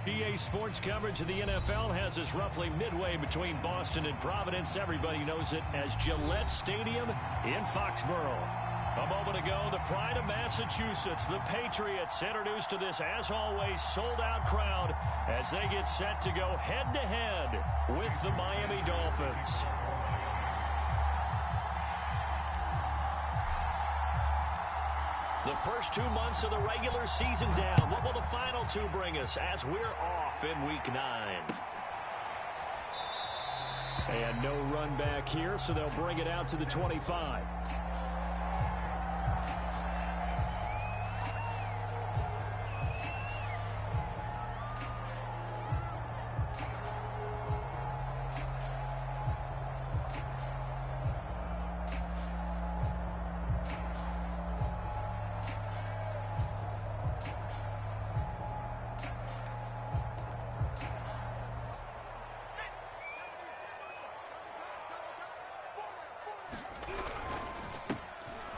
EA Sports coverage of the NFL has us roughly midway between Boston and Providence. Everybody knows it as Gillette Stadium in Foxborough. A moment ago, the pride of Massachusetts, the Patriots, introduced to this, as always, sold-out crowd as they get set to go head-to-head with the Miami Dolphins. The first 2 months of the regular season down. What will the final two bring us as we're off in Week 9? And no run back here, so they'll bring it out to the 25.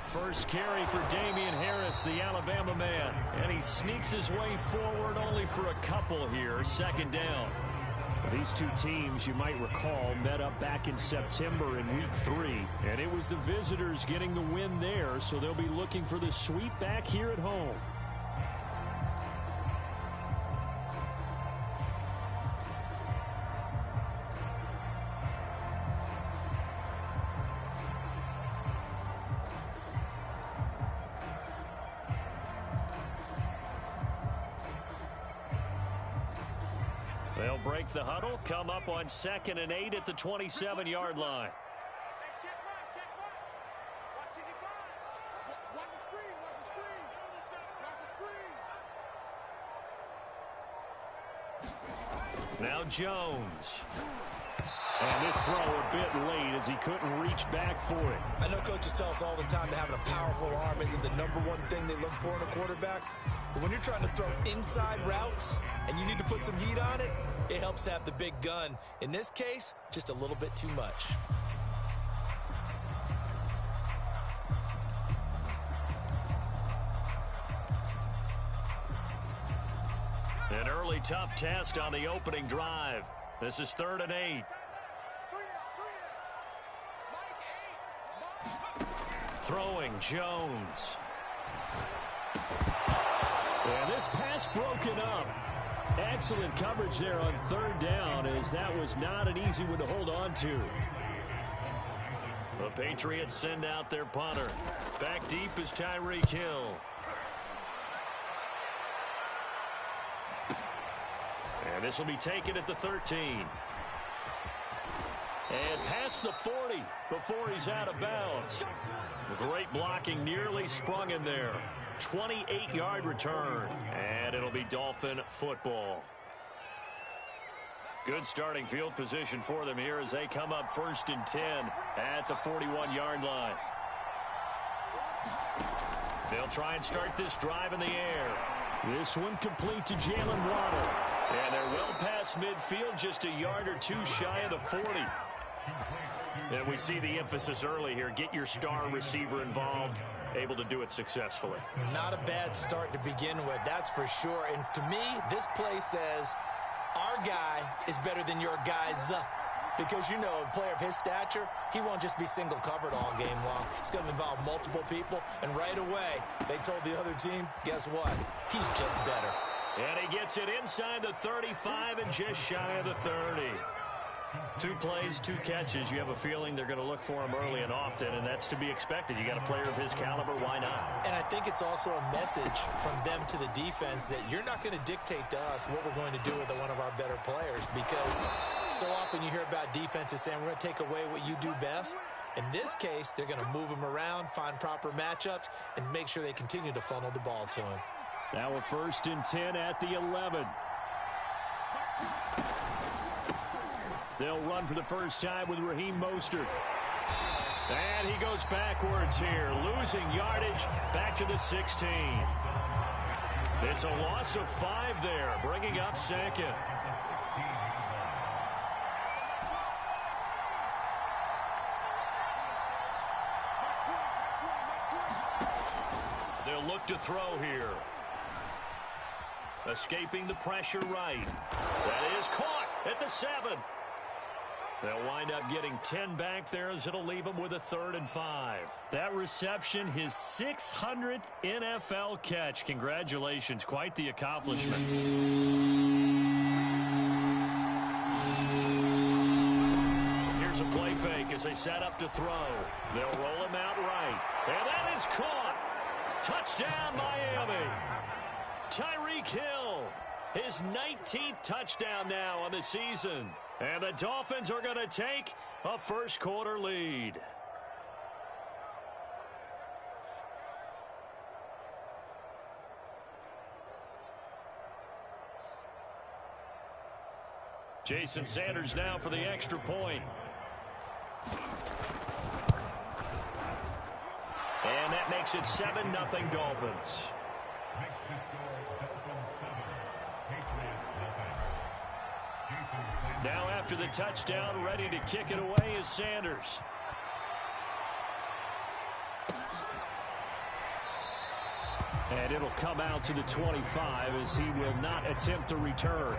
First carry for Damian Harris, the Alabama man. And he sneaks his way forward only for a couple here. Second down. These two teams, you might recall, met up back in September in Week 3. And it was the visitors getting the win there, so they'll be looking for the sweep back here at home. They'll break the huddle, come up on 2nd and 8 at the 27-yard line. Now Jones. And this throw a bit late as he couldn't reach back for it. I know coaches tell us all the time that having a powerful arm isn't the #1 thing they look for in a quarterback. But when you're trying to throw inside routes and you need to put some heat on it, it helps have the big gun. In this case, just a little bit too much. An early tough test on the opening drive. This is 3rd and 8. Throwing Jones. And this pass broken up. Excellent coverage there on 3rd down, as that was not an easy one to hold on to. The Patriots send out their punter. Back deep is Tyreek Hill. And this will be taken at the 13. And past the 40 before he's out of bounds. Great blocking, nearly sprung him there. 28-yard return, and it'll be Dolphin football. Good starting field position for them here as they come up 1st and 10 at the 41-yard line. They'll try and start this drive in the air. This one complete to Jalen Waddle. And they're well past midfield, just a yard or two shy of the 40. And we see the emphasis early here. Get your star receiver involved, able to do it successfully. Not a bad start to begin with, that's for sure. And to me, this play says our guy is better than your guy's. Because, you know, a player of his stature, he won't just be single covered all game long. It's going to involve multiple people. And right away, they told the other team, guess what? He's just better. And he gets it inside the 35 and just shy of the 30. 2 plays, 2 catches. You have a feeling they're going to look for him early and often, and that's to be expected. You got a player of his caliber, why not? And I think it's also a message from them to the defense that you're not going to dictate to us what we're going to do with one of our better players, because so often you hear about defenses saying we're going to take away what you do best. In this case, they're going to move him around, find proper matchups, and make sure they continue to funnel the ball to him. Now a 1st and 10 at the 11. They'll run for the first time with Raheem Mostert. And he goes backwards here, losing yardage back to the 16. It's a loss of 5 there, bringing up 2nd. They'll look to throw here. Escaping the pressure right. That is caught at the 7. They'll wind up getting 10 back there as it'll leave them with a 3rd and 5. That reception, his 600th NFL catch. Congratulations. Quite the accomplishment. Here's a play fake as they set up to throw. They'll roll him out right. And that is caught. Touchdown, Miami. Tyreek Hill, his 19th touchdown now on the season. And the Dolphins are going to take a first-quarter lead. Jason Sanders now for the extra point. And that makes it 7-0 Dolphins. Now after the touchdown, ready to kick it away is Sanders. And it'll come out to the 25 as he will not attempt to return.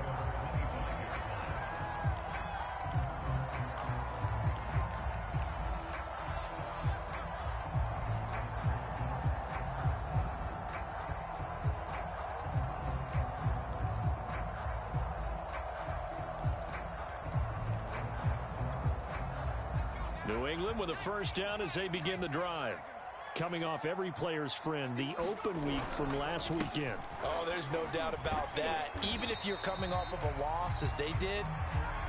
New England with a first down as they begin the drive. Coming off every player's friend, the open week from last weekend. Oh, there's no doubt about that. Even if you're coming off of a loss as they did,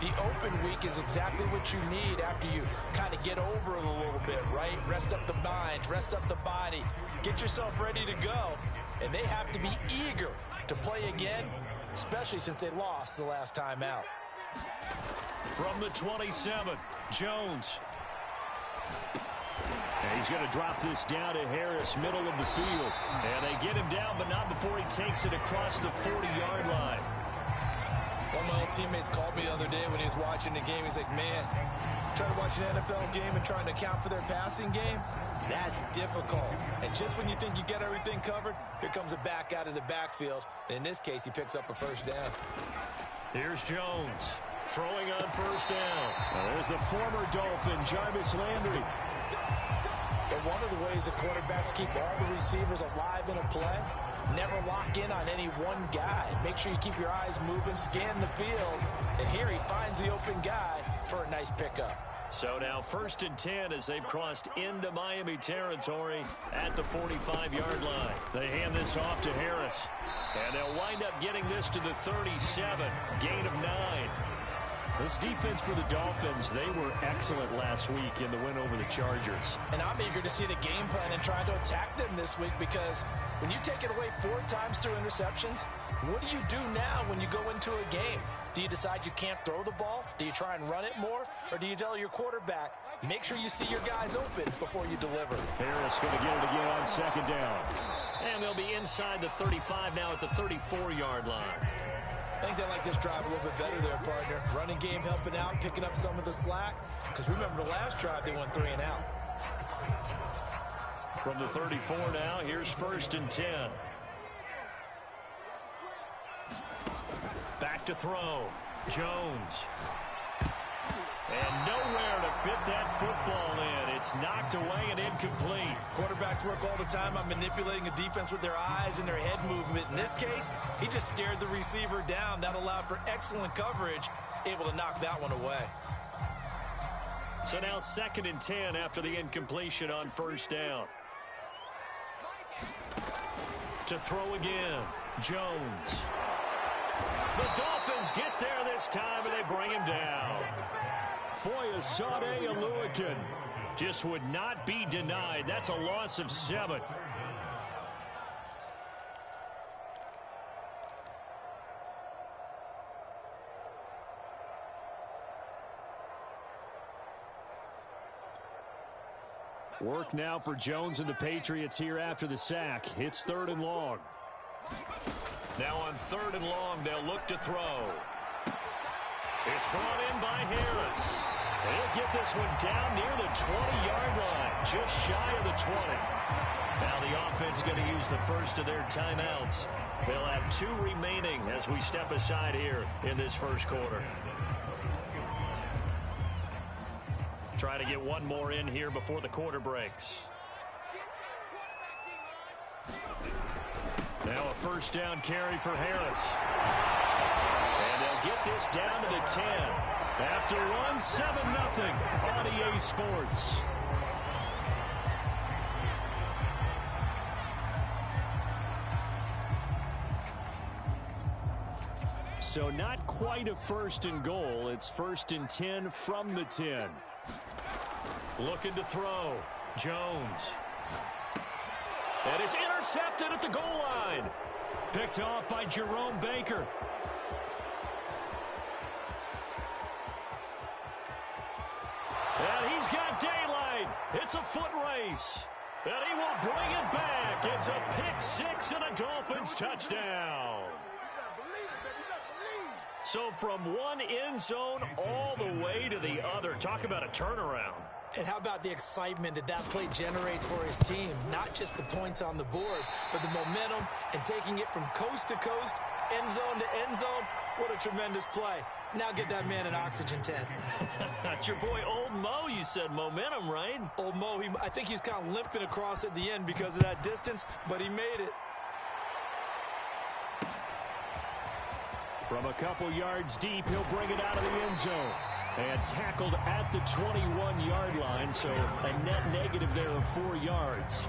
the open week is exactly what you need after you kind of get over it a little bit, right? Rest up the mind, rest up the body, get yourself ready to go. And they have to be eager to play again, especially since they lost the last time out. From the 27, Jones. And he's going to drop this down to Harris, middle of the field. And they get him down, but not before he takes it across the 40-yard line. One of my old teammates called me the other day when he was watching the game. He's like, man, trying to watch an NFL game and trying to account for their passing game, that's difficult. And just when you think you get everything covered, here comes a back out of the backfield. And in this case, he picks up a first down. Here's Jones throwing on first down. There's the former Dolphin, Jarvis Landry. But one of the ways the quarterbacks keep all the receivers alive in a play, never lock in on any one guy. Make sure you keep your eyes moving, scan the field, and here he finds the open guy for a nice pickup. So now 1st and 10 as they've crossed into Miami territory at the 45-yard line. They hand this off to Harris, and they'll wind up getting this to the 37, gain of 9. This defense for the Dolphins, they were excellent last week in the win over the Chargers. And I'm eager to see the game plan and trying to attack them this week, because when you take it away 4 times through interceptions, what do you do now when you go into a game? Do you decide you can't throw the ball? Do you try and run it more? Or do you tell your quarterback, make sure you see your guys open before you deliver? Harris going to get it again on 2nd down. And they'll be inside the 35 now at the 34-yard line. I think they like this drive a little bit better there, partner. Running game helping out, picking up some of the slack. Because remember the last drive, they went 3 and out. From the 34 now, here's 1st and 10. Back to throw. Jones. And nowhere to fit that football in. It's knocked away and incomplete. Quarterbacks work all the time on manipulating a defense with their eyes and their head movement. In this case, he just stared the receiver down. That allowed for excellent coverage, able to knock that one away. So now 2nd and 10 after the incompletion on 1st down. To throw again, Jones. The Dolphins get there this time, and they bring him down. Foyesade Oluokun just would not be denied. That's a loss of 7. Work now for Jones and the Patriots here after the sack. It's 3rd and long. Now on 3rd and long, they'll look to throw. It's brought in by Harris. He'll get this one down near the 20-yard line, just shy of the 20. Now the offense going to use the first of their timeouts. They'll have 2 remaining as we step aside here in this first quarter. Try to get one more in here before the quarter breaks. Now a first down carry for Harris. And they'll get this down to the 10. After one, 7-0 on EA Sports. So not quite a first and goal. It's 1st and 10 from the 10. Looking to throw. Jones. And it's intercepted at the goal line. Picked off by Jerome Baker. And he's got daylight. It's a foot race. And he will bring it back. It's a pick 6 and a Dolphins touchdown. So from one end zone all the way to the other. Talk about a turnaround. And how about the excitement that that play generates for his team? Not just the points on the board, but the momentum and taking it from coast to coast, end zone to end zone. What a tremendous play. Now get that man an oxygen tent. That's your boy Old Mo. You said momentum, right? Old Mo, I think he's kind of limping across at the end because of that distance, but he made it. From a couple yards deep, he'll bring it out of the end zone. And tackled at the 21-yard line, so a net negative there of 4 yards.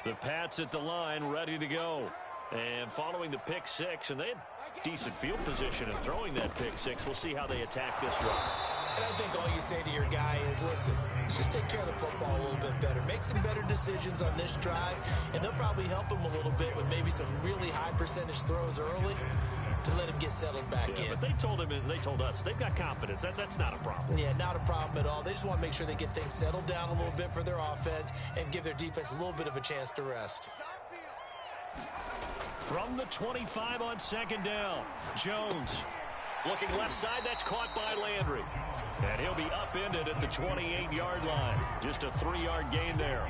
The Pats at the line, ready to go. And following the pick 6, and they had decent field position in throwing that pick 6. We'll see how they attack this one. And I think all you say to your guy is, listen, let's just take care of the football a little bit better. Make some better decisions on this drive, and they'll probably help him a little bit with maybe some really high percentage throws early to let him get settled back in. But they told him, and they told us, they've got confidence. That's not a problem. Yeah, not a problem at all. They just want to make sure they get things settled down a little bit for their offense and give their defense a little bit of a chance to rest. From the 25 on 2nd down, Jones looking left side. That's caught by Landry. And he'll be upended at the 28-yard line. Just a 3-yard gain there.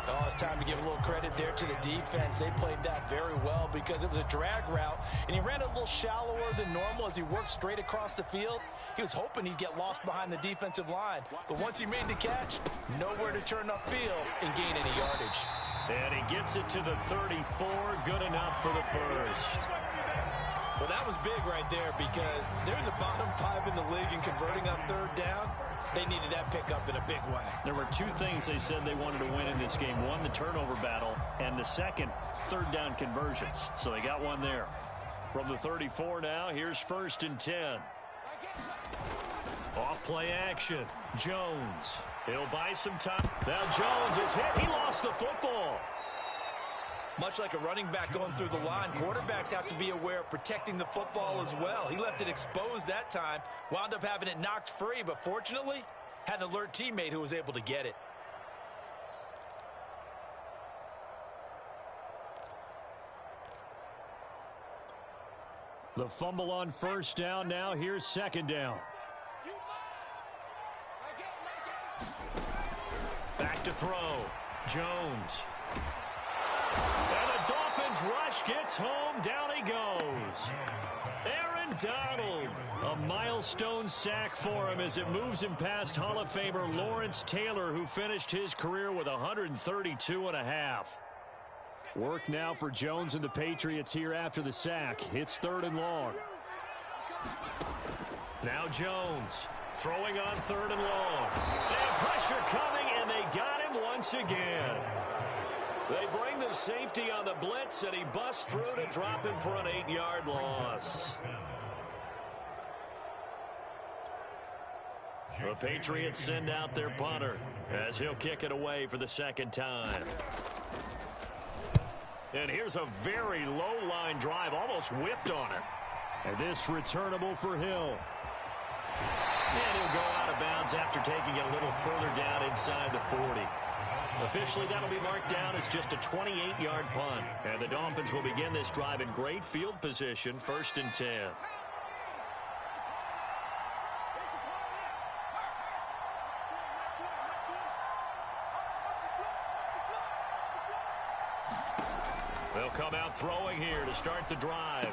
Oh, it's time to give a little credit there to the defense. They played that very well because it was a drag route, and he ran a little shallower than normal as he worked straight across the field. He was hoping he'd get lost behind the defensive line, but once he made the catch, nowhere to turn upfield and gain any yardage. And he gets it to the 34, good enough for the first. Well, that was big right there because they're in the bottom 5 in the league and converting on 3rd down. They needed that pickup in a big way. There were 2 things they said they wanted to win in this game. One, the turnover battle, and the second, 3rd down conversions. So they got one there. From the 34 now, here's 1st and 10. Off play action. Jones. He'll buy some time. Now Jones is hit. He lost the football. Much like a running back going through the line, quarterbacks have to be aware of protecting the football as well. He left it exposed that time, wound up having it knocked free, but fortunately, had an alert teammate who was able to get it. The fumble on 1st down. Now here's 2nd down. Back to throw. Jones. And the Dolphins rush gets home. Down he goes. Aaron Donald. A milestone sack for him as it moves him past Hall of Famer Lawrence Taylor, who finished his career with 132.5. Work now for Jones and the Patriots here after the sack. It's 3rd and long. Now Jones throwing on 3rd and long. And pressure coming, and they got him once again. They bring the safety on the blitz, and he busts through to drop him for an 8-yard loss. The Patriots send out their punter as he'll kick it away for the 2nd time. And here's a very low line drive, almost whiffed on it. And this returnable for Hill. And he'll go out of bounds after taking it a little further down inside the 40. Officially, that'll be marked down as just a 28-yard punt. And the Dolphins will begin this drive in great field position, 1st and 10. They'll come out throwing here to start the drive.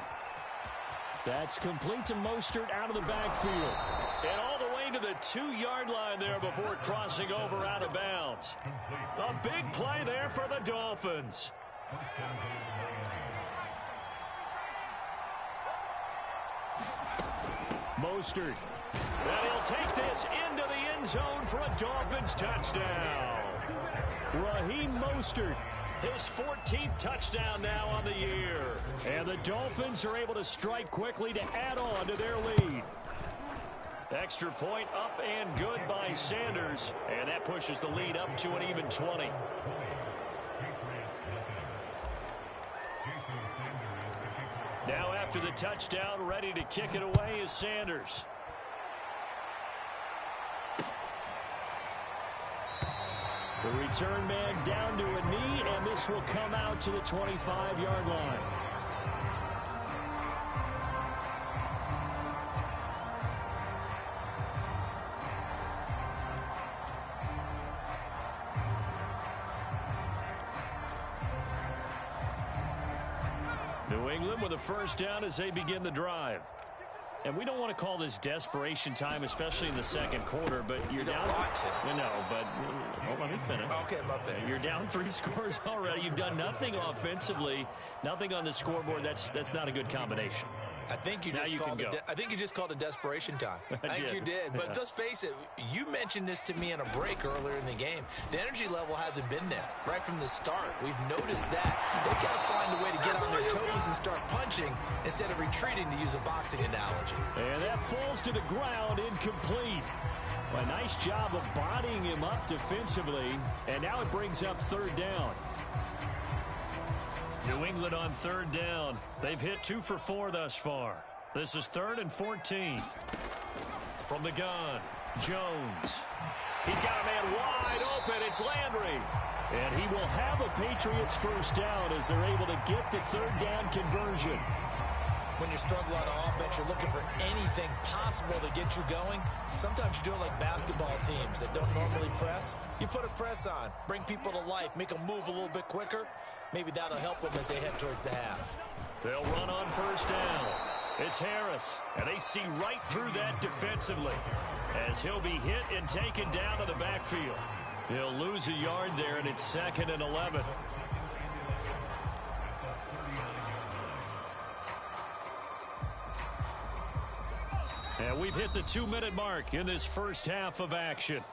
That's complete to Mostert out of the backfield. And all the way to the 2-yard line there before crossing over out of bounds. A big play there for the Dolphins. Mostert. And he'll take this into the end zone for a Dolphins touchdown. Raheem Mostert. His 14th touchdown now on the year. And the Dolphins are able to strike quickly to add on to their lead. Extra point up and good by Sanders. And that pushes the lead up to an even 20. Now after the touchdown, ready to kick it away is Sanders. The return man down to a knee, and this will come out to the 25-yard line. New England with a first down as they begin the drive. And we don't want to call this desperation time, especially in the second quarter, but you're down. No, but let me finish. Okay, my bad. You're down 3 scores already. You've done nothing offensively, nothing on the scoreboard. That's not a good combination. I think you just called it desperation time. I think you did. But let's face it, you mentioned this to me in a break earlier in the game. The energy level hasn't been there right from the start. We've noticed that. They've got to find a way to get on their toes and start punching instead of retreating, to use a boxing analogy. And that falls to the ground, incomplete. A nice job of bodying him up defensively. And now it brings up 3rd down. New England on 3rd down. They've hit 2 for 4 thus far. This is 3rd and 14. From the gun, Jones. He's got a man wide open. It's Landry. And he will have a Patriots first down as they're able to get the 3rd down conversion. When you struggle on offense, you're looking for anything possible to get you going. Sometimes you do it like basketball teams that don't normally press. You put a press on, bring people to life, make them move a little bit quicker. Maybe that'll help them as they head towards the half. They'll run on first down. It's Harris, and they see right through that defensively as he'll be hit and taken down to the backfield. They'll lose a yard there, and it's 2nd and 11. And we've hit the 2-minute mark in this first half of action.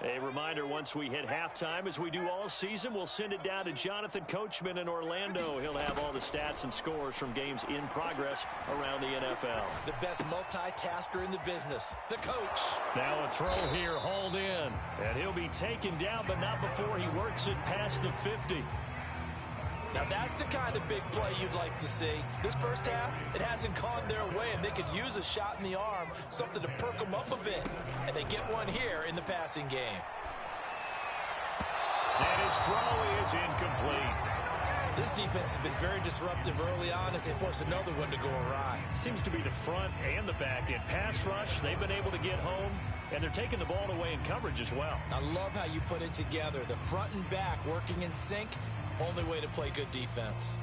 A reminder, once we hit halftime, as we do all season, we'll send it down to Jonathan Coachman in Orlando. He'll have all the stats and scores from games in progress around the NFL. The best multitasker in the business, the coach. Now a throw here, hauled in. And he'll be taken down, but not before he works it past the 50. Now that's the kind of big play you'd like to see. This first half, it hasn't gone their way, and they could use a shot in the arm, something to perk them up a bit. And they get one here in the passing game. And his throw is incomplete. This defense has been very disruptive early on as they force another one to go awry. Seems to be the front and the back end. Pass rush, they've been able to get home, and they're taking the ball away in coverage as well. I love how you put it together. The front and back working in sync. Only way to play good defense.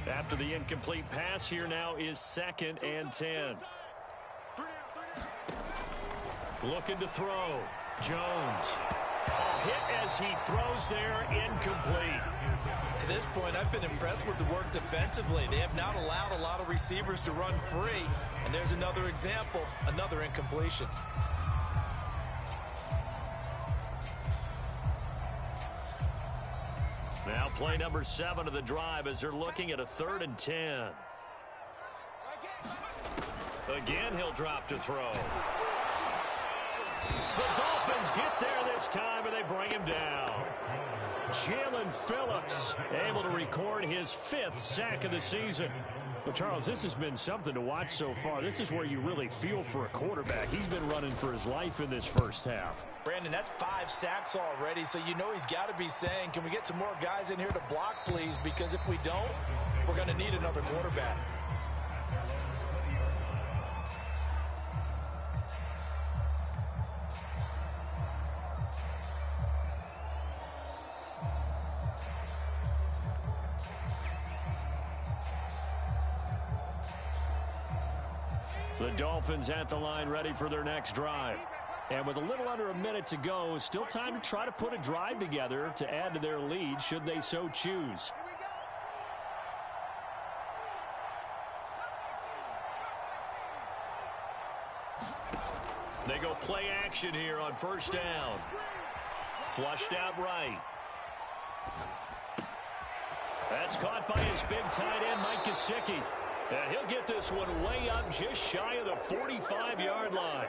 After the incomplete pass, here now is 2nd and 10. Looking to throw. Jones. A hit as he throws there, incomplete. To this point, I've been impressed with the work defensively. They have not allowed a lot of receivers to run free. And there's another example, another incompletion. Now play number 7 of the drive as they're looking at a 3rd and 10. Again, he'll drop to throw. The Dolphins get there this time, and they bring him down. Jalen Phillips able to record his 5th sack of the season. Well, Charles, this has been something to watch so far. This is where you really feel for a quarterback. He's been running for his life in this first half. Brandon, that's 5 sacks already, so you know he's got to be saying, can we get some more guys in here to block, please? Because if we don't, we're going to need another quarterback. The Dolphins at the line ready for their next drive. And with a little under a minute to go, still time to try to put a drive together to add to their lead should they so choose. They go play action here on first down. Flushed out right. That's caught by his big tight end, Mike Gesicki. And he'll get this one way up just shy of the 45-yard line.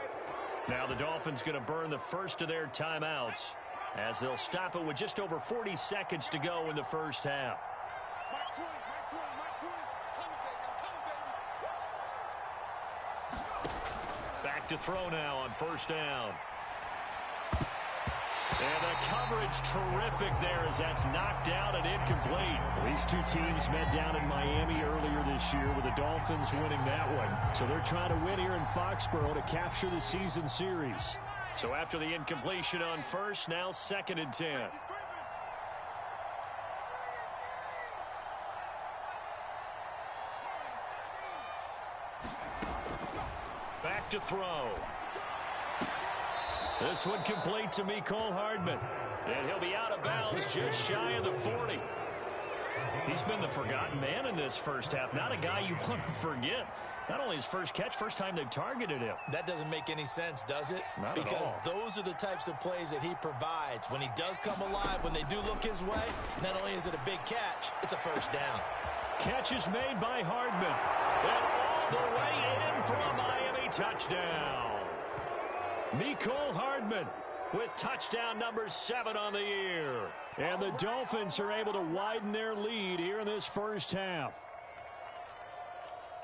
Now the Dolphins going to burn the first of their timeouts as they'll stop it with just over 40 seconds to go in the first half. Back to throw now on first down. And the coverage terrific there as that's knocked out and incomplete. These two teams met down in Miami earlier this year with the Dolphins winning that one. So they're trying to win here in Foxborough to capture the season series. So after the incompletion on first, now 2nd and 10. Back to throw. This one complete to Mecole Hardman. And he'll be out of bounds just shy of the 40. He's been the forgotten man in this first half. Not a guy you want to forget. Not only his first catch, first time they've targeted him. That doesn't make any sense, does it? Not because at all. Those are the types of plays that he provides. When he does come alive, when they do look his way, not only is it a big catch, it's a first down. Catch is made by Hardman. And all the way in for a Miami touchdown. Mecole Hardman with touchdown number 7 on the year. And the Dolphins are able to widen their lead here in this first half.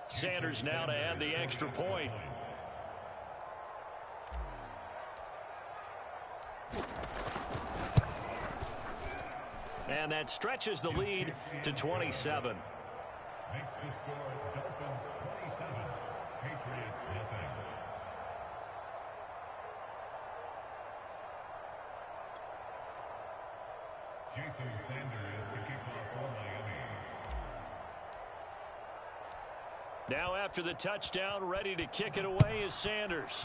Sanders now to add the extra point. And that stretches the lead to 27. Makes the score Dolphins 27, Patriots nothing. Jason Sanders to kick off for Miami. Now after the touchdown, ready to kick it away is Sanders.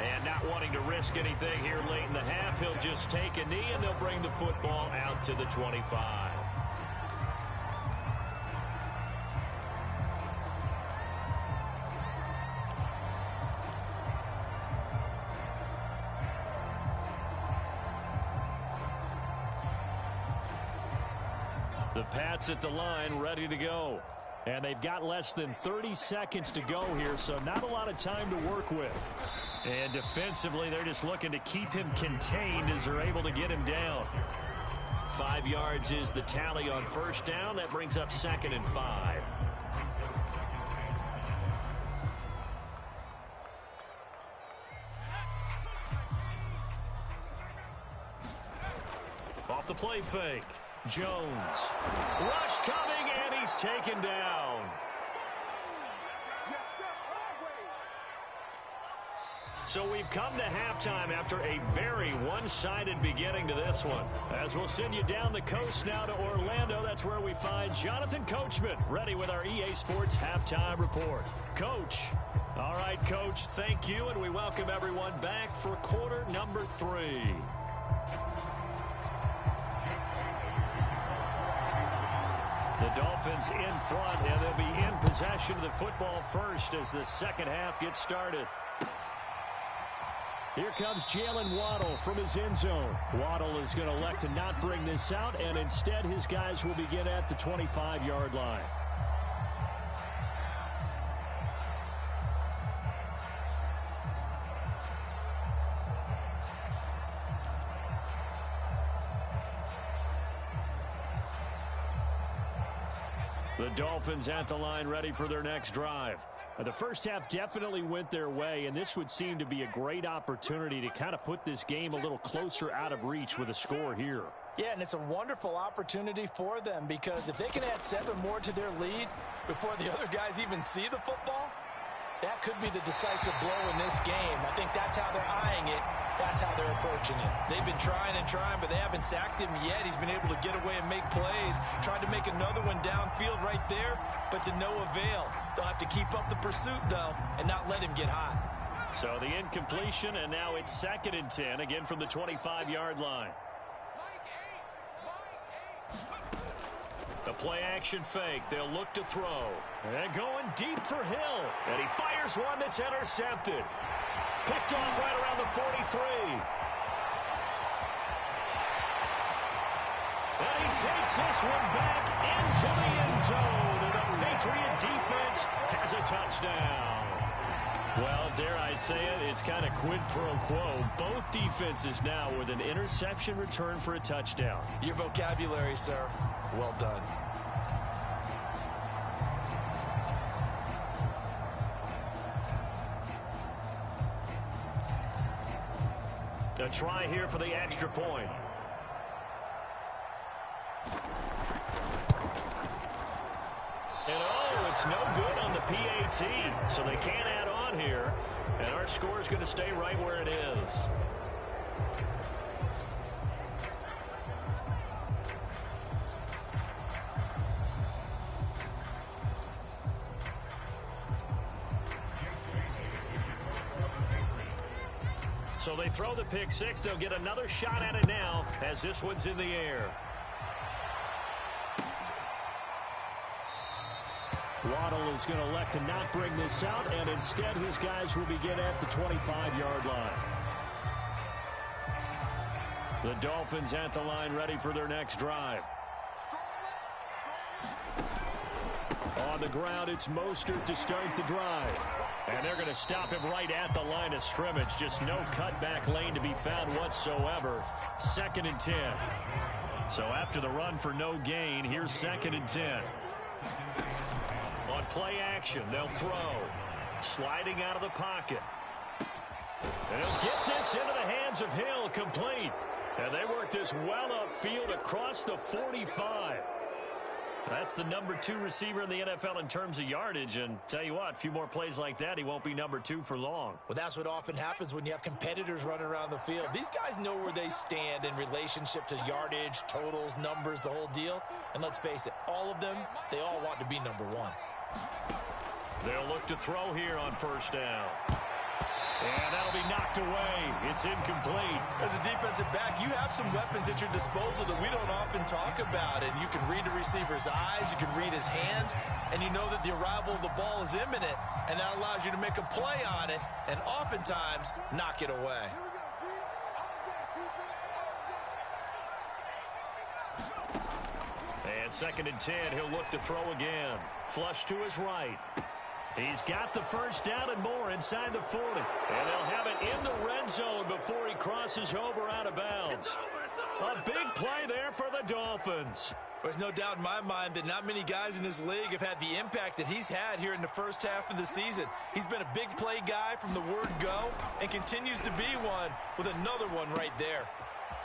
And not wanting to risk anything here late in the half, he'll just take a knee and they'll bring the football out to the 25. The Pats at the line ready to go. And they've got less than 30 seconds to go here, so not a lot of time to work with. And defensively, they're just looking to keep him contained as they're able to get him down. 5 yards is the tally on first down. That brings up 2nd and 5. Off the play fake. Jones. Rush coming, and he's taken down. So we've come to halftime after a very one-sided beginning to this one. As we'll send you down the coast now to Orlando, that's where we find Jonathan Coachman ready with our EA Sports Halftime Report. Coach. All right, Coach, thank you, and we welcome everyone back for quarter number 3. The Dolphins in front, and they'll be in possession of the football first as the second half gets started. Here comes Jalen Waddle from his end zone. Waddle is going to elect to not bring this out, and instead his guys will begin at the 25-yard line. The Dolphins at the line ready for their next drive. The first half definitely went their way, and this would seem to be a great opportunity to kind of put this game a little closer out of reach with a score here. Yeah, and it's a wonderful opportunity for them because if they can add 7 more to their lead before the other guys even see the football, that could be the decisive blow in this game. I think that's how they're eyeing it. That's how they're approaching it. They've been trying and trying, but they haven't sacked him yet. He's been able to get away and make plays. Tried to make another one downfield right there, but to no avail. They'll have to keep up the pursuit, though, and not let him get hot. So the incompletion, and now it's 2nd and 10, again from the 25-yard line. The play-action fake. They'll look to throw. And going deep for Hill. And he fires one that's intercepted. Picked off right around the 43. And he takes this one back into the end zone. And the Patriot defense has a touchdown. Well, dare I say it, it's kind of quid pro quo. Both defenses now with an interception return for a touchdown. Your vocabulary, sir. Well done. A try here for the extra point. And oh, it's no good on the PAT. So they can't add on here. And our score is going to stay right where it is. So they throw the pick six. They'll get another shot at it now as this one's in the air. Waddle is going to elect to not bring this out, and instead his guys will begin at the 25-yard line. The Dolphins at the line ready for their next drive. On the ground, it's Mostert to start the drive. And they're going to stop him right at the line of scrimmage. Just no cutback lane to be found whatsoever. 2nd and 10. So after the run for no gain, here's 2nd and 10. On play action, they'll throw. Sliding out of the pocket. And he'll get this into the hands of Hill, complete. And they work this well upfield across the 45. That's the number 2 receiver in the NFL in terms of yardage. And tell you what, a few more plays like that, he won't be number 2 for long. Well, that's what often happens when you have competitors running around the field. These guys know where they stand in relationship to yardage, totals, numbers, the whole deal. And let's face it, all of them, they all want to be number 1. They'll look to throw here on 1st down. And that'll be knocked away. It's incomplete. As a defensive back, you have some weapons at your disposal that we don't often talk about. And you can read the receiver's eyes, you can read his hands, and you know that the arrival of the ball is imminent, and that allows you to make a play on it and oftentimes knock it away. And 2nd and 10, he'll look to throw again. Flush to his right. He's got the 1st down and more inside the 40. And they'll have it in the red zone before he crosses over out of bounds. A big play there for the Dolphins. There's no doubt in my mind that not many guys in this league have had the impact that he's had here in the first half of the season. He's been a big play guy from the word go and continues to be one with another one right there.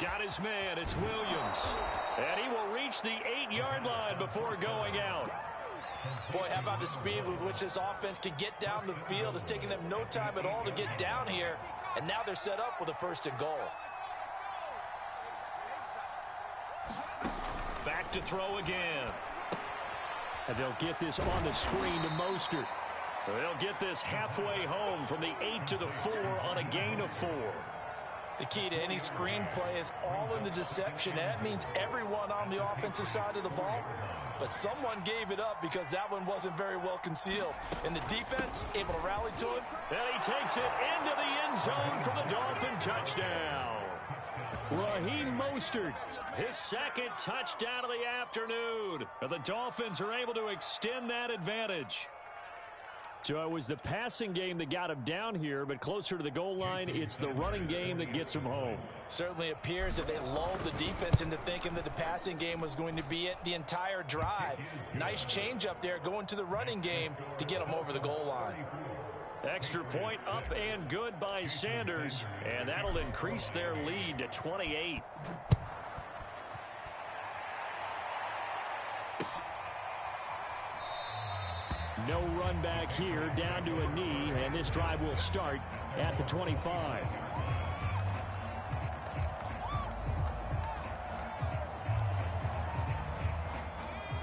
Got his man. It's Williams. And he will reach the 8-yard line before going out. Boy, how about the speed with which this offense can get down the field? It's taken them no time at all to get down here. And now they're set up with a 1st and goal. Back to throw again. And they'll get this on the screen to Mostert. They'll get this halfway home from the 8 to the 4 on a gain of 4. The key to any screenplay is all in the deception. That means everyone on the offensive side of the ball. But someone gave it up because that one wasn't very well concealed. And the defense able to rally to it. And he takes it into the end zone for the Dolphin touchdown. Raheem Mostert, his second touchdown of the afternoon. And the Dolphins are able to extend that advantage. So it was the passing game that got him down here, but closer to the goal line, it's the running game that gets him home. Certainly appears that they lulled the defense into thinking that the passing game was going to be it the entire drive. Nice change up there going to the running game to get them over the goal line. Extra point up and good by Sanders, and that'll increase their lead to 28. No run back here, down to a knee, and this drive will start at the 25.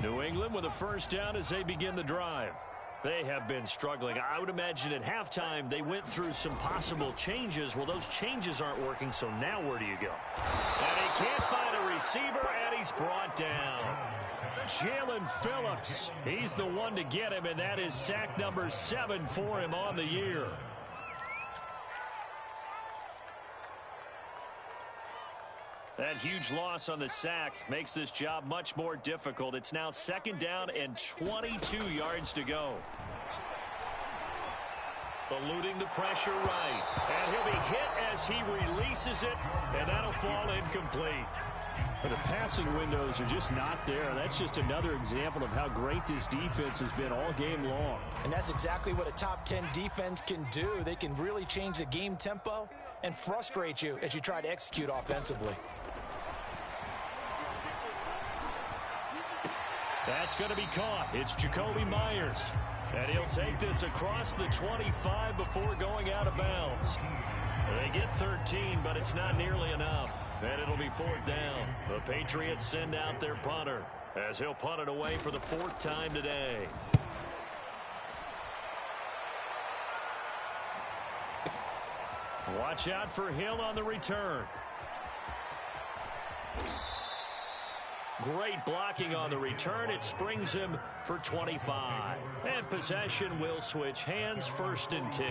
New England with a first down as they begin the drive. They have been struggling. I would imagine at halftime they went through some possible changes. Well, those changes aren't working, so now where do you go? And he can't find a receiver, and he's brought down. Jalen Phillips, he's the one to get him, and that is sack number 7 for him on the year. That huge loss on the sack makes this job much more difficult. It's now second down and 22 yards to go. Eluding the pressure right. And he'll be hit as he releases it, and that'll fall incomplete. But the passing windows are just not there. That's just another example of how great this defense has been all game long. And that's exactly what a top 10 defense can do. They can really change the game tempo and frustrate you as you try to execute offensively. That's going to be caught. It's Jacoby Myers. And he'll take this across the 25 before going out of bounds. They get 13, but it's not nearly enough. And it'll be fourth down. The Patriots send out their punter as he'll punt it away for the fourth time today. Watch out for Hill on the return. Great blocking on the return. It springs him for 25. And possession will switch hands, first and 10.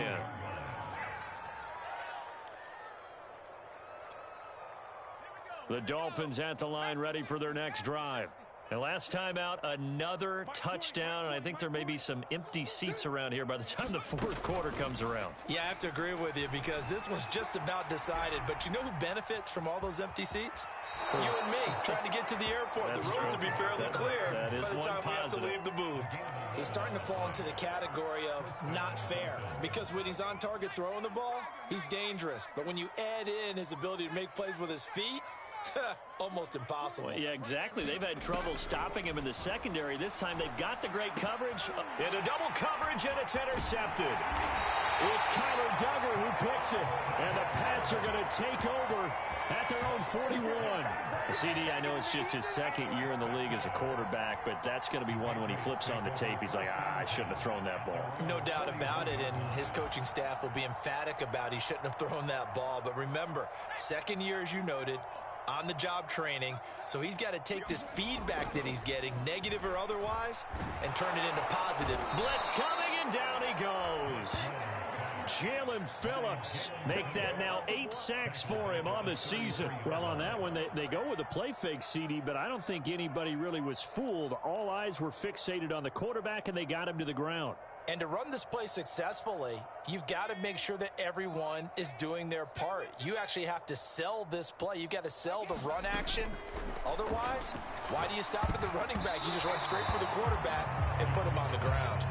The Dolphins at the line ready for their next drive. And last time out, another touchdown, and I think there may be some empty seats around here by the time the fourth quarter comes around. Yeah, I have to agree with you because this one's just about decided. But you know who benefits from all those empty seats? You and me, trying to get to the airport. That's the roads true. will be fairly clear that is by the time we have to positive. leave the booth. He's starting to fall into the category of not fair because when he's on target throwing the ball, he's dangerous. But when you add in his ability to make plays with his feet, almost impossible. Well, yeah, exactly. They've had trouble stopping him in the secondary. This time they've got the great coverage. Into double coverage, and it's intercepted. It's Kyler Duggar who picks it. And the Pats are going to take over at their own 41. CD, I know it's just his second year in the league as a quarterback, but that's going to be one when he flips on the tape. He's like, I shouldn't have thrown that ball. No doubt about it, and his coaching staff will be emphatic about he shouldn't have thrown that ball. But remember, second year, as you noted, on-the-job training, so he's got to take this feedback that he's getting, negative or otherwise, and turn it into positive. Blitz coming, and down he goes. Jalen Phillips make that now 8 sacks for him on the season. Well, on that one, they go with a play fake, CD, but I don't think anybody really was fooled. All eyes were fixated on the quarterback, and they got him to the ground. And to run this play successfully, you've got to make sure that everyone is doing their part. You actually have to sell this play. You've got to sell the run action. Otherwise, why do you stop at the running back? You just run straight for the quarterback and put him on the ground.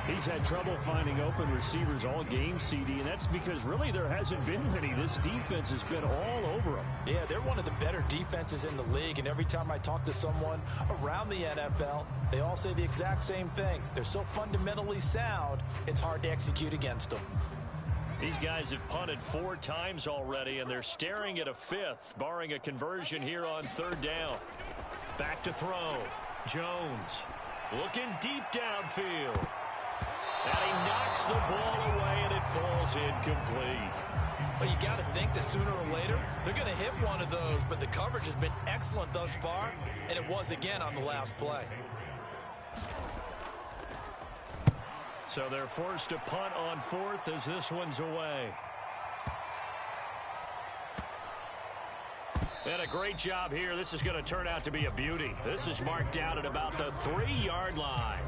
He's had trouble finding open receivers all game, CD, and that's because really there hasn't been many. This defense has been all over him. Yeah, they're one of the better defenses in the league, and every time I talk to someone around the NFL, they all say the exact same thing. They're so fundamentally sound, it's hard to execute against them. These guys have punted 4 times already, and they're staring at a 5th, barring a conversion here on third down. Back to throw. Jones looking deep downfield. And he knocks the ball away, and it falls incomplete. Well, you got to think that sooner or later, they're going to hit one of those, but the coverage has been excellent thus far, and it was again on the last play. So they're forced to punt on fourth as this one's away. And a great job here. This is going to turn out to be a beauty. This is marked down at about the 3-yard line.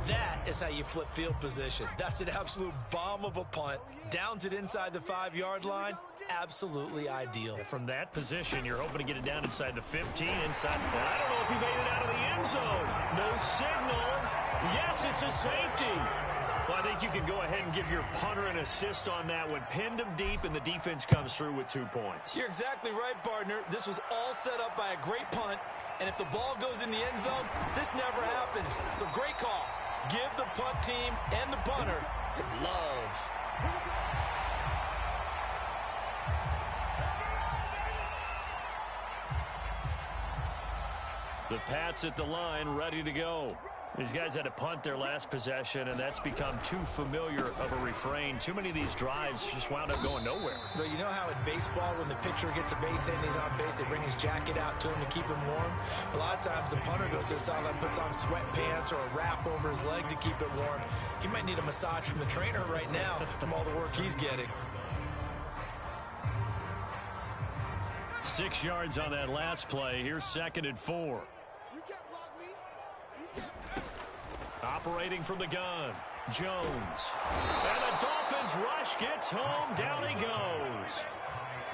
That is how you flip field position. That's an absolute bomb of a punt. Downs it inside the 5-yard line. Absolutely ideal. From that position, you're hoping to get it down inside the 15, inside. Well, I don't know if he made it out of the end zone. No signal. Yes, it's a safety. Well, I think you can go ahead and give your punter an assist on that one. Pinned him deep, and the defense comes through with 2 points. You're exactly right, partner. This was all set up by a great punt, and if the ball goes in the end zone, this never happens. So great call. Give the punt team and the punter some love. The Pats at the line, ready to go. These guys had to punt their last possession, and that's become too familiar of a refrain. Too many of these drives just wound up going nowhere. But you know how in baseball, when the pitcher gets a base hit and he's on base, they bring his jacket out to him to keep him warm? A lot of times the punter goes to the sideline, puts on sweatpants or a wrap over his leg to keep it warm. He might need a massage from the trainer right now from all the work he's getting. 6 yards on that last play. Here's 2nd and 4. Operating from the gun, Jones. And the Dolphins rush gets home. Down he goes.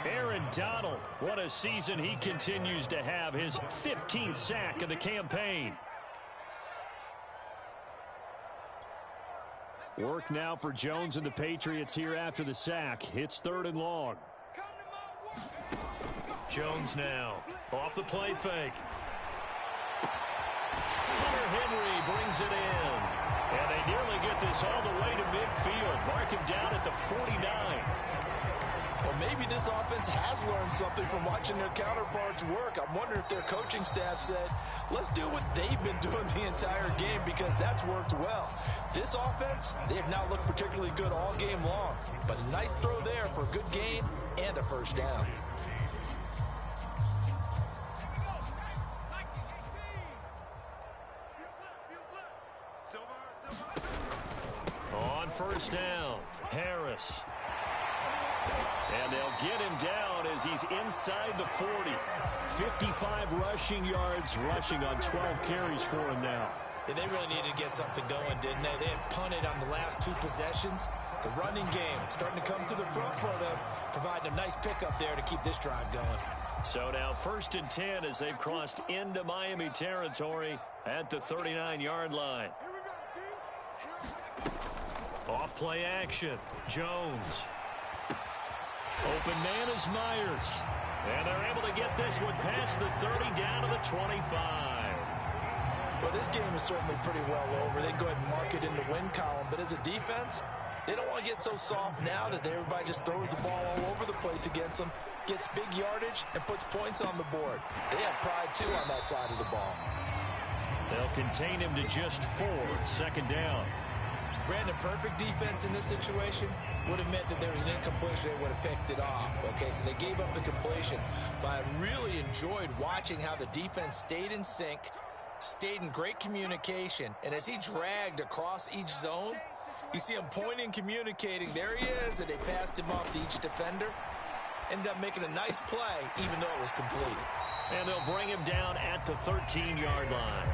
Aaron Donald, what a season he continues to have. His 15th sack of the campaign. Work now for Jones and the Patriots here after the sack. It's 3rd and long. Jones now off the play fake. Henry brings it in. And they nearly get this all the way to midfield. Mark him down at the 49. Well, maybe this offense has learned something from watching their counterparts work. I'm wondering if their coaching staff said, let's do what they've been doing the entire game, because that's worked well. This offense, they have not looked particularly good all game long. But a nice throw there for a good gain and a first down. On first down, Harris. And they'll get him down as he's inside the 40. 55 rushing yards, rushing on 12 carries for him now. Yeah, they really needed to get something going, didn't they? They had punted on the last 2 possessions. The running game starting to come to the front for them, providing a nice pickup there to keep this drive going. So now 1st and 10 as they've crossed into Miami territory at the 39-yard line. Off play action, Jones. Open man is Myers. And they're able to get this one past the 30 down to the 25. Well, this game is certainly pretty well over. They can go ahead and mark it in the win column. But as a defense, they don't want to get so soft now that everybody just throws the ball all over the place against them, gets big yardage, and puts points on the board. They have pride, too, on that side of the ball. They'll contain him to just 4, 2nd down. Brandon, perfect defense in this situation would have meant that there was an incompletion. They would have picked it off. Okay, so they gave up the completion. But I really enjoyed watching how the defense stayed in sync, stayed in great communication. And as he dragged across each zone, you see him pointing, communicating. There he is, and they passed him off to each defender. Ended up making a nice play, even though it was complete. And they'll bring him down at the 13-yard line.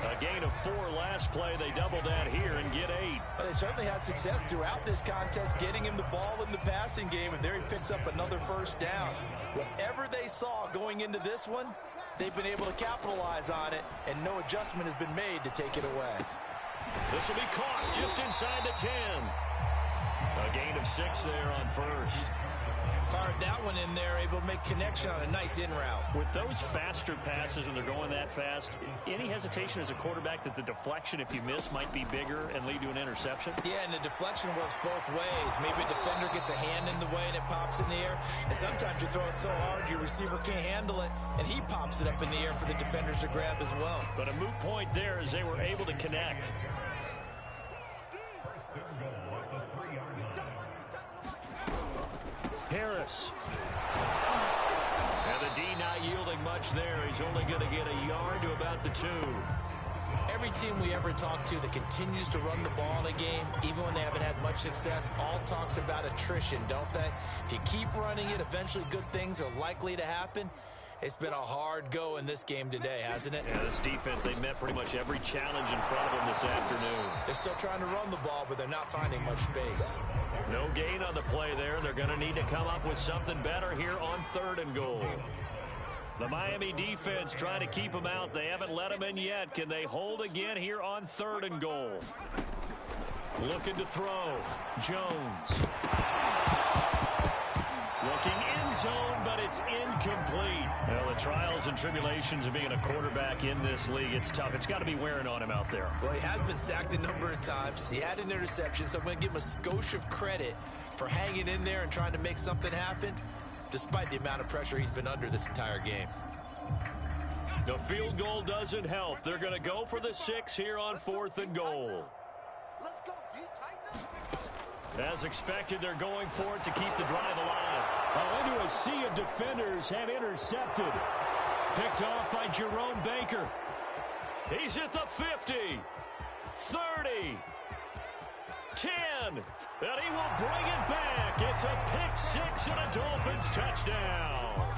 A gain of 4 last play. They double that here and get 8. Well, they certainly had success throughout this contest getting him the ball in the passing game, and there he picks up another first down. Whatever they saw going into this one, they've been able to capitalize on it, and no adjustment has been made to take it away. This will be caught just inside the 10. A gain of 6 there on first. Fired that one in there, able to make connection on a nice in route. With those faster passes and they're going that fast, any hesitation as a quarterback that the deflection, if you miss, might be bigger and lead to an interception? Yeah, and the deflection works both ways. Maybe a defender gets a hand in the way and it pops in the air. And sometimes you throw it so hard your receiver can't handle it, and he pops it up in the air for the defenders to grab as well. But a moot point there as they were able to connect. First and goal at the 3-yard line. much there. He's only going to get a yard to about the 2. Every team we ever talk to that continues to run the ball in a game, even when they haven't had much success, all talks about attrition, don't they? If you keep running it, eventually good things are likely to happen. It's been a hard go in this game today, hasn't it? Yeah, this defense, they met pretty much every challenge in front of them this afternoon. They're still trying to run the ball, but they're not finding much space. No gain on the play there. They're going to need to come up with something better here on 3rd and goal. The Miami defense trying to keep them out. They haven't let them in yet. Can they hold again here on 3rd and goal? Looking to throw. Jones. Looking in zone, but it's incomplete. Well, the trials and tribulations of being a quarterback in this league, it's tough. It's got to be wearing on him out there. Well, he has been sacked a number of times. He had an interception, so I'm going to give him a skosh of credit for hanging in there and trying to make something happen, despite the amount of pressure he's been under this entire game. The field goal doesn't help. They're going to go for the 6 here on 4th and goal. Let's go, dude. Tighten up. As expected, they're going for it to keep the drive alive. Well, into a sea of defenders and intercepted. Picked off by Jerome Baker. He's at the 50, 30, 10, and he will bring it back. It's a pick 6 and a Dolphins touchdown.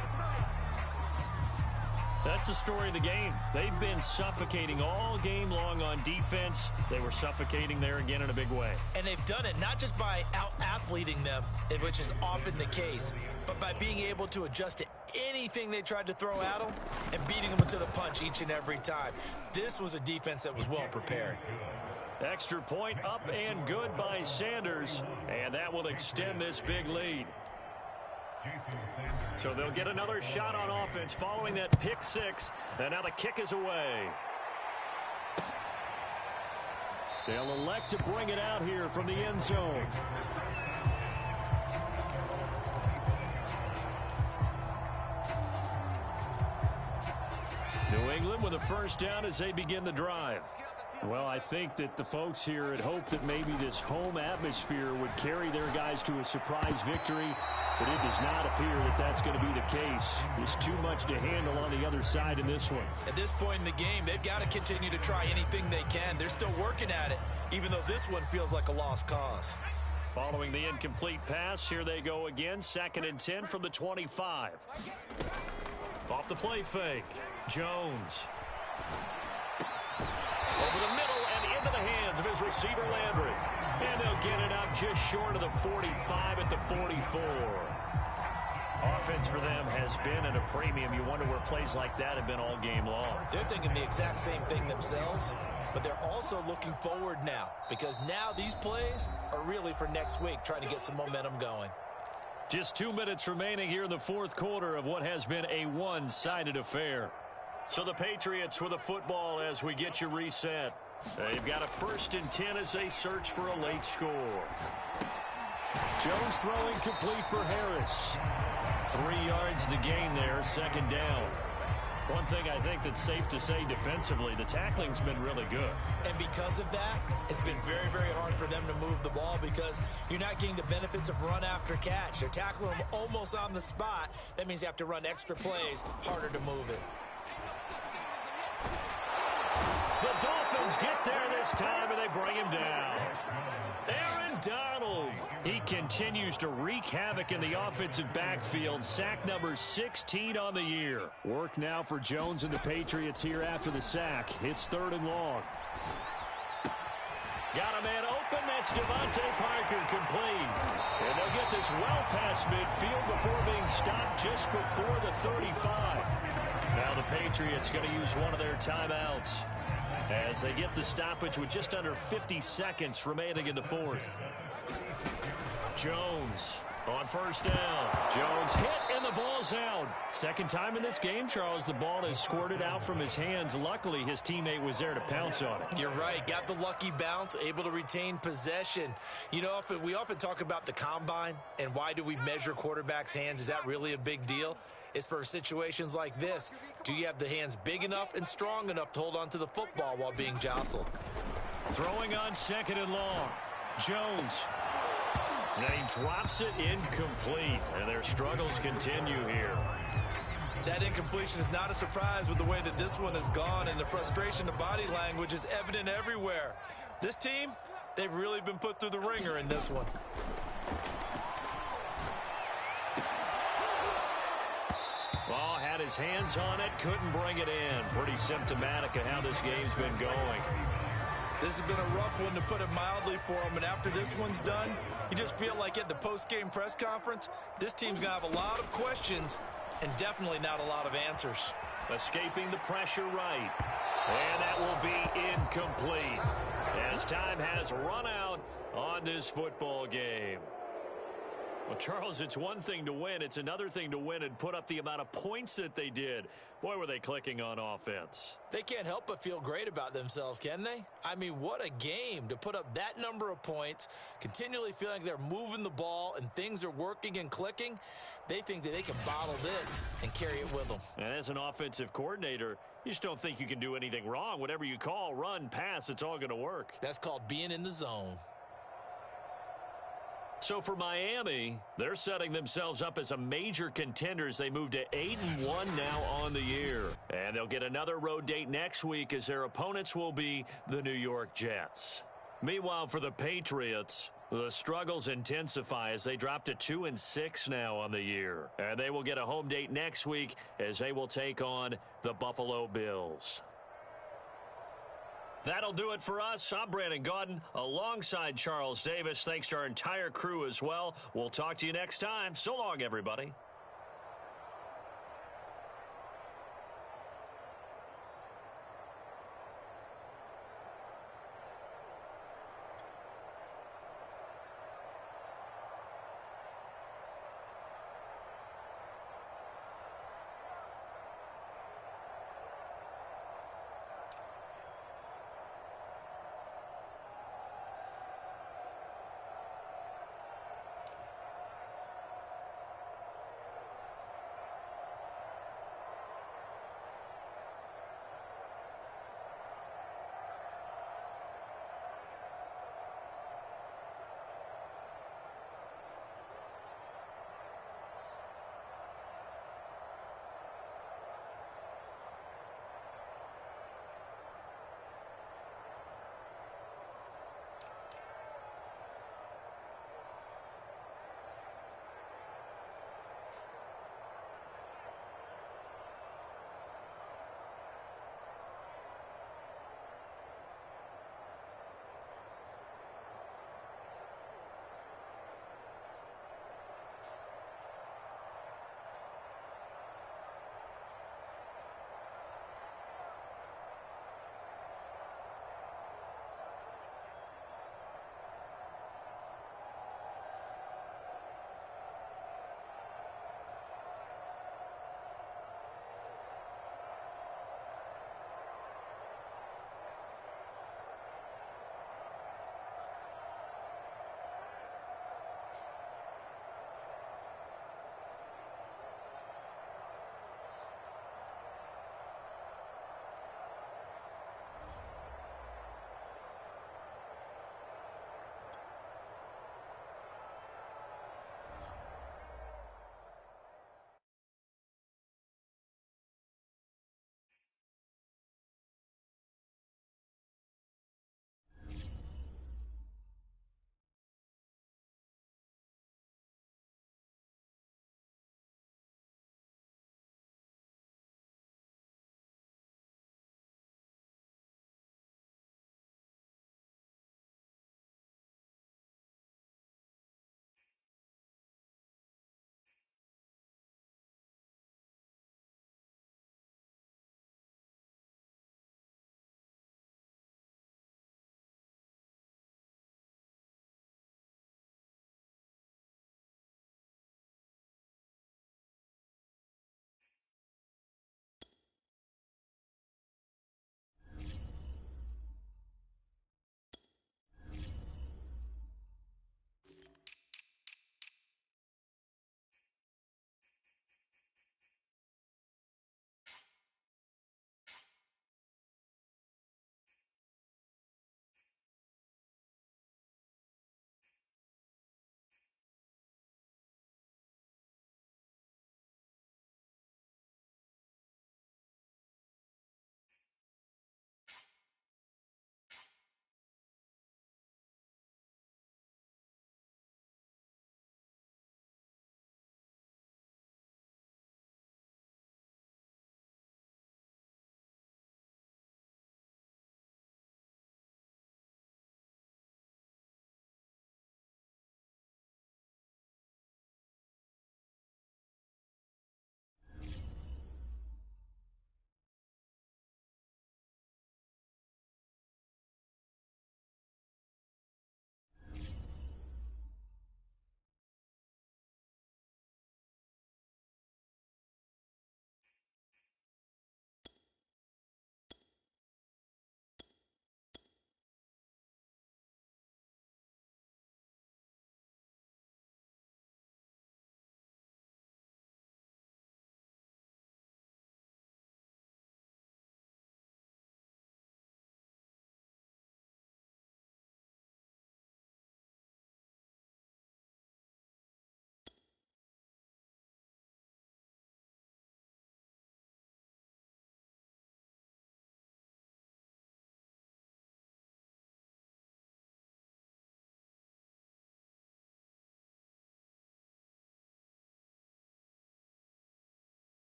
That's the story of the game. They've been suffocating all game long on defense. They were suffocating there again in a big way. And they've done it not just by out-athleting them, which is often the case, but by being able to adjust to anything they tried to throw at them and beating them to the punch each and every time. This was a defense that was well prepared. Extra point up and good by Sanders, and that will extend this big lead. So they'll get another shot on offense following that pick 6, and now the kick is away. They'll elect to bring it out here from the end zone. New England with a first down as they begin the drive. Well, I think that the folks here had hoped that maybe this home atmosphere would carry their guys to a surprise victory, but it does not appear that that's going to be the case. There's too much to handle on the other side in this one. At this point in the game, they've got to continue to try anything they can. They're still working at it, even though this one feels like a lost cause. Following the incomplete pass, here they go again. 2nd and 10 from the 25. Off the play fake. Jones. Over the middle and into the hands of his receiver, Landry. And they'll get it up just short of the 45 at the 44. Offense for them has been at a premium. You wonder where plays like that have been all game long. They're thinking the exact same thing themselves, but they're also looking forward now, because now these plays are really for next week, trying to get some momentum going. Just 2 minutes remaining here in the 4th quarter of what has been a one-sided affair. So the Patriots with a football as we get you reset. They've got a 1st and 10 as they search for a late score. Jones throwing complete for Harris. 3 yards the gain there, 2nd down. One thing I think that's safe to say defensively, the tackling's been really good. And because of that, it's been very, very hard for them to move the ball, because you're not getting the benefits of run after catch. They're tackling them almost on the spot. That means you have to run extra plays, harder to move it. The Dolphins get there this time, and they bring him down. Aaron Donald. He continues to wreak havoc in the offensive backfield. Sack number 16 on the year. Work now for Jones and the Patriots here after the sack. It's 3rd and long. Got a man open. That's Devontae Parker, complete. And they'll get this well past midfield before being stopped just before the 35. Now the Patriots going to use one of their timeouts as they get the stoppage with just under 50 seconds remaining in the 4th. Jones on 1st down. Jones hit, and the ball's out. 2nd time in this game, Charles, the ball has squirted out from his hands. Luckily, his teammate was there to pounce on it. You're right. Got the lucky bounce, able to retain possession. You know, we often talk about the combine and why do we measure quarterbacks' hands. Is that really a big deal? It's for situations like this. Do you have the hands big enough and strong enough to hold on to the football while being jostled? Throwing on 2nd and long. Jones. And he drops it incomplete. And their struggles continue here. That incompletion is not a surprise with the way that this one has gone, and the frustration, the body language is evident everywhere. This team, they've really been put through the ringer in this one. Ball had his hands on it, couldn't bring it in. Pretty symptomatic of how this game's been going. This has been a rough one, to put it mildly, for him. And after this one's done, you just feel like at the post-game press conference, this team's going to have a lot of questions and definitely not a lot of answers. Escaping the pressure right. And that will be incomplete, as time has run out on this football game. Well, Charles, it's one thing to win. It's another thing to win and put up the amount of points that they did. Boy, were they clicking on offense. They can't help but feel great about themselves, can they? I mean, what a game to put up that number of points, continually feeling like they're moving the ball and things are working and clicking. They think that they can bottle this and carry it with them. And as an offensive coordinator, you just don't think you can do anything wrong. Whatever you call, run, pass, it's all going to work. That's called being in the zone. So for Miami, they're setting themselves up as a major contender as they move to 8-1 now on the year. And they'll get another road date next week as their opponents will be the New York Jets. Meanwhile, for the Patriots, the struggles intensify as they drop to 2-6 now on the year. And they will get a home date next week as they will take on the Buffalo Bills. That'll do it for us. I'm Brandon Gaudin alongside Charles Davis. Thanks to our entire crew as well. We'll talk to you next time. So long, everybody.